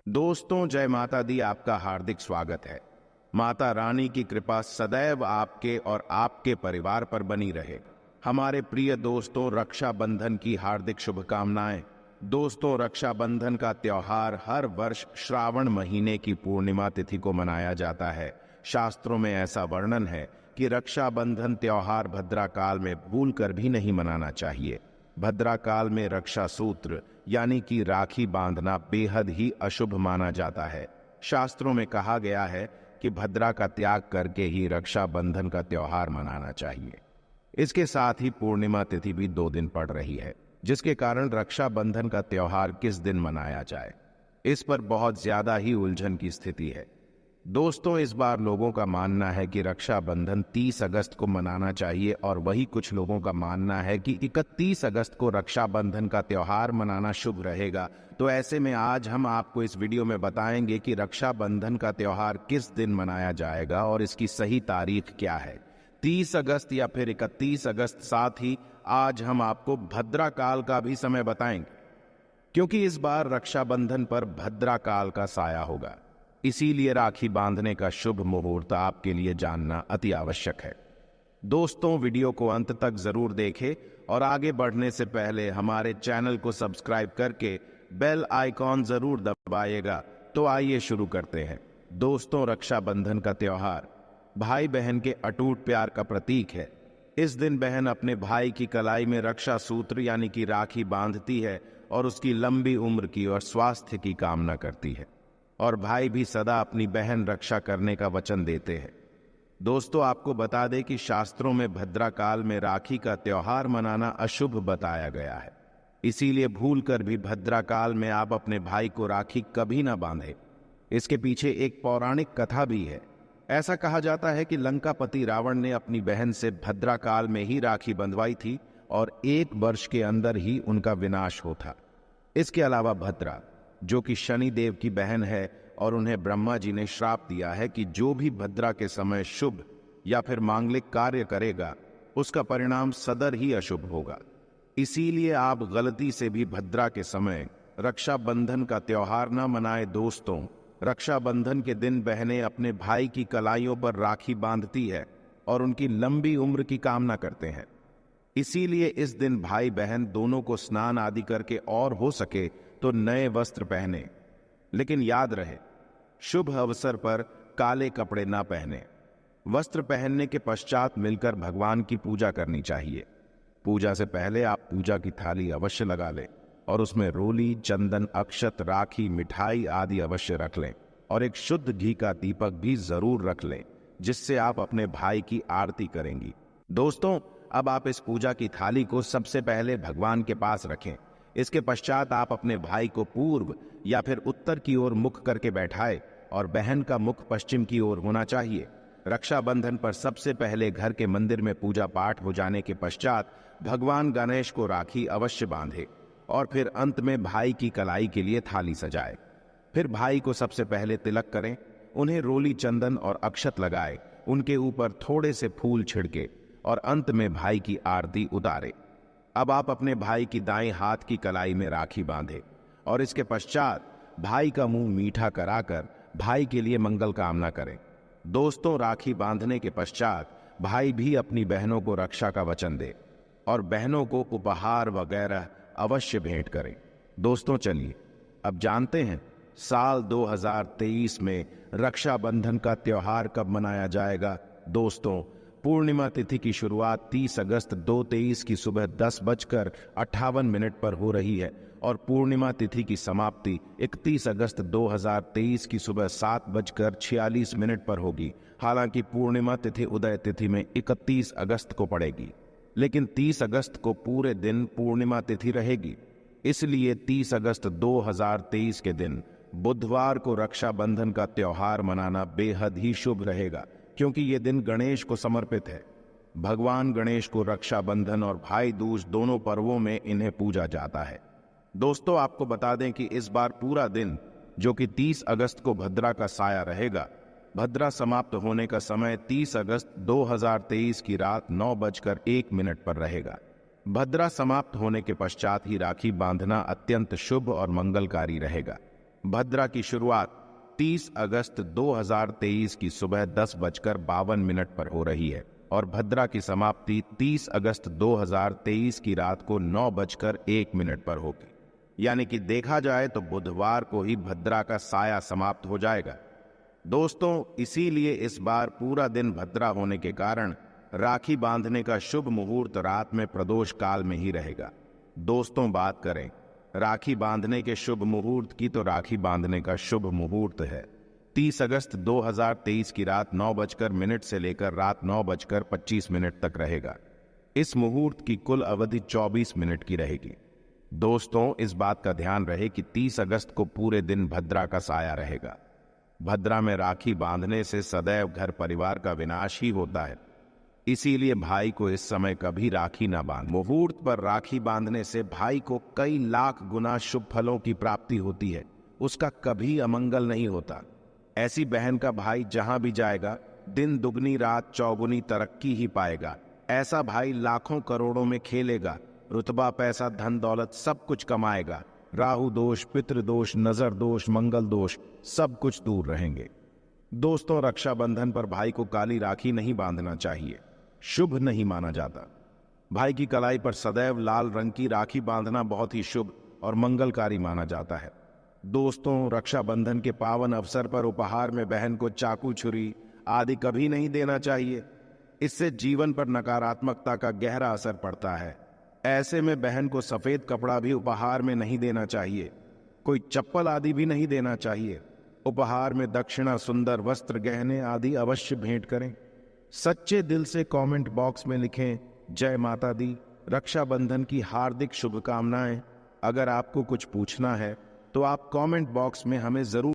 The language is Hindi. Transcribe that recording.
दोस्तों, जय माता दी। आपका हार्दिक स्वागत है। माता रानी की कृपा सदैव आपके और आपके परिवार पर बनी रहे। हमारे प्रिय दोस्तों, रक्षाबंधन की हार्दिक शुभकामनाएं। दोस्तों, रक्षाबंधन का त्योहार हर वर्ष श्रावण महीने की पूर्णिमा तिथि को मनाया जाता है। शास्त्रों में ऐसा वर्णन है कि रक्षाबंधन त्योहार भद्रा काल में भूलकर भी नहीं मनाना चाहिए। भद्रा काल में रक्षा सूत्र यानी कि राखी बांधना बेहद ही अशुभ माना जाता है। शास्त्रों में कहा गया है कि भद्रा का त्याग करके ही रक्षाबंधन का त्योहार मनाना चाहिए। इसके साथ ही पूर्णिमा तिथि भी 2 दिन पड़ रही है, जिसके कारण रक्षाबंधन का त्योहार किस दिन मनाया जाए, इस पर बहुत ज्यादा ही उलझन की स्थिति है। दोस्तों, इस बार लोगों का मानना है कि रक्षाबंधन 30 अगस्त को मनाना चाहिए और वही कुछ लोगों का मानना है कि 31 अगस्त को रक्षाबंधन का त्योहार मनाना शुभ रहेगा। तो ऐसे में आज हम आपको इस वीडियो में बताएंगे कि रक्षाबंधन का त्योहार किस दिन मनाया जाएगा और इसकी सही तारीख क्या है, 30 अगस्त या फिर 31 अगस्त। साथ ही आज हम आपको भद्रा काल का भी समय बताएंगे, क्योंकि इस बार रक्षाबंधन पर भद्रा काल का साया होगा। इसीलिए राखी बांधने का शुभ मुहूर्त आपके लिए जानना अति आवश्यक है। दोस्तों, वीडियो को अंत तक जरूर देखें और आगे बढ़ने से पहले हमारे चैनल को सब्सक्राइब करके बेल आइकॉन जरूर दबाइएगा। तो आइए शुरू करते हैं। दोस्तों, रक्षाबंधन का त्योहार भाई बहन के अटूट प्यार का प्रतीक है। इस दिन बहन अपने भाई की कलाई में रक्षा सूत्र यानी कि राखी बांधती है और उसकी लंबी उम्र की और स्वास्थ्य की कामना करती है, और भाई भी सदा अपनी बहन रक्षा करने का वचन देते हैं। दोस्तों, आपको बता दें कि शास्त्रों में भद्रा काल में राखी का त्योहार मनाना अशुभ बताया गया है। इसीलिए भूलकर भी भद्रा काल में आप अपने भाई को राखी कभी ना बांधें। इसके पीछे एक पौराणिक कथा भी है। ऐसा कहा जाता है कि लंकापति रावण ने अपनी बहन से भद्रा काल में ही राखी बंधवाई थी और 1 वर्ष के अंदर ही उनका विनाश हो था। इसके अलावा भद्रा, जो कि शनि देव की बहन है, और उन्हें ब्रह्मा जी ने श्राप दिया है कि जो भी भद्रा के समय शुभ या फिर मांगलिक कार्य करेगा उसका परिणाम सदर ही अशुभ होगा। इसीलिए आप गलती से भी भद्रा के समय रक्षाबंधन का त्योहार न मनाएं। दोस्तों, रक्षाबंधन के दिन बहनें अपने भाई की कलाइयों पर राखी बांधती है और उनकी लंबी उम्र की कामना करते हैं। इसीलिए इस दिन भाई बहन दोनों को स्नान आदि करके और हो सके तो नए वस्त्र पहने, लेकिन याद रहे शुभ अवसर पर काले कपड़े ना पहने। वस्त्र पहनने के पश्चात मिलकर भगवान की पूजा करनी चाहिए। पूजा से पहले आप पूजा की थाली अवश्य लगा लें और उसमें रोली, चंदन, अक्षत, राखी, मिठाई आदि अवश्य रख लें और एक शुद्ध घी का दीपक भी जरूर रख लें, जिससे आप अपने भाई की आरती करेंगी। दोस्तों, अब आप इस पूजा की थाली को सबसे पहले भगवान के पास रखें। इसके पश्चात आप अपने भाई को पूर्व या फिर उत्तर की ओर मुख करके बैठाएं और बहन का मुख पश्चिम की ओर होना चाहिए। रक्षाबंधन पर सबसे पहले घर के मंदिर में पूजा पाठ हो जाने के पश्चात भगवान गणेश को राखी अवश्य बांधे और फिर अंत में भाई की कलाई के लिए थाली सजाए। फिर भाई को सबसे पहले तिलक करें, उन्हें रोली, चंदन और अक्षत लगाए, उनके ऊपर थोड़े से फूल छिड़के और अंत में भाई की आरती उतारे। अब आप अपने भाई की दाएं हाथ की कलाई में राखी बांधे और इसके पश्चात भाई का मुंह मीठा कराकर भाई के लिए मंगल कामना करें। दोस्तों, राखी बांधने के पश्चात भाई भी अपनी बहनों को रक्षा का वचन दे और बहनों को उपहार वगैरह अवश्य भेंट करें। दोस्तों, चलिए अब जानते हैं साल 2023 में रक्षाबंधन का त्योहार कब मनाया जाएगा। दोस्तों, पूर्णिमा तिथि की शुरुआत 30 अगस्त 2023 की सुबह 10:58 पर हो रही है और पूर्णिमा तिथि की समाप्ति 31 अगस्त 2023 की सुबह 7:46 पर होगी। हालांकि पूर्णिमा तिथि उदय तिथि में 31 अगस्त को पड़ेगी, लेकिन 30 अगस्त को पूरे दिन पूर्णिमा तिथि रहेगी। इसलिए 30 अगस्त 2023 के दिन बुधवार को रक्षाबंधन का त्योहार मनाना बेहद ही शुभ रहेगा, क्योंकि ये दिन गणेश को समर्पित है। भगवान गणेश को रक्षाबंधन और भाई दूज दोनों पर्वों में इन्हें पूजा जाता है। दोस्तों, आपको बता दें कि इस बार पूरा दिन, जो कि 30 अगस्त को भद्रा का साया रहेगा, भद्रा समाप्त होने का समय 30 अगस्त 2023 की रात 9:01 पर रहेगा। भद्रा समाप्त होने के पश्चात ही राखी बांधना अत्यंत शुभ और मंगलकारी रहेगा। भद्रा की शुरुआत 30 अगस्त 2023 की सुबह 10:52 पर हो रही है और भद्रा की समाप्ति 30 अगस्त 2023 की रात को 9:01 पर होगी। यानी कि देखा जाए तो बुधवार को ही भद्रा का साया समाप्त हो जाएगा। दोस्तों, इसीलिए इस बार पूरा दिन भद्रा होने के कारण राखी बांधने का शुभ मुहूर्त रात में प्रदोष काल में ही रहेगा। दोस्तों, बात करें राखी बांधने के शुभ मुहूर्त की, तो राखी बांधने का शुभ मुहूर्त है 30 अगस्त 2023 की रात 9:00 से लेकर रात 9:25 तक रहेगा। इस मुहूर्त की कुल अवधि 24 मिनट की रहेगी। दोस्तों, इस बात का ध्यान रहे कि 30 अगस्त को पूरे दिन भद्रा का साया रहेगा। भद्रा में राखी बांधने से सदैव घर परिवार का विनाश ही होता है, इसीलिए भाई को इस समय कभी राखी ना बांध। मुहूर्त पर राखी बांधने से भाई को कई लाख गुना शुभ फलों की प्राप्ति होती है, उसका कभी अमंगल नहीं होता। ऐसी बहन का भाई जहां भी जाएगा दिन दुगनी रात चौगुनी तरक्की ही पाएगा। ऐसा भाई लाखों करोड़ों में खेलेगा, रुतबा पैसा धन दौलत सब कुछ कमाएगा। राहु दोष, पितृ दोष, नजर दोष, मंगल दोष सब कुछ दूर रहेंगे। दोस्तों, रक्षाबंधन पर भाई को काली राखी नहीं बांधना चाहिए, शुभ नहीं माना जाता। भाई की कलाई पर सदैव लाल रंग की राखी बांधना बहुत ही शुभ और मंगलकारी माना जाता है। दोस्तों, रक्षाबंधन के पावन अवसर पर उपहार में बहन को चाकू, छुरी आदि कभी नहीं देना चाहिए। इससे जीवन पर नकारात्मकता का गहरा असर पड़ता है। ऐसे में बहन को सफेद कपड़ा भी उपहार में नहीं देना चाहिए, कोई चप्पल आदि भी नहीं देना चाहिए। उपहार में दक्षिणा, सुंदर वस्त्र, गहने आदि अवश्य भेंट करें। सच्चे दिल से कमेंट बॉक्स में लिखें जय माता दी, रक्षाबंधन की हार्दिक शुभकामनाएं। अगर आपको कुछ पूछना है तो आप कमेंट बॉक्स में हमें जरूर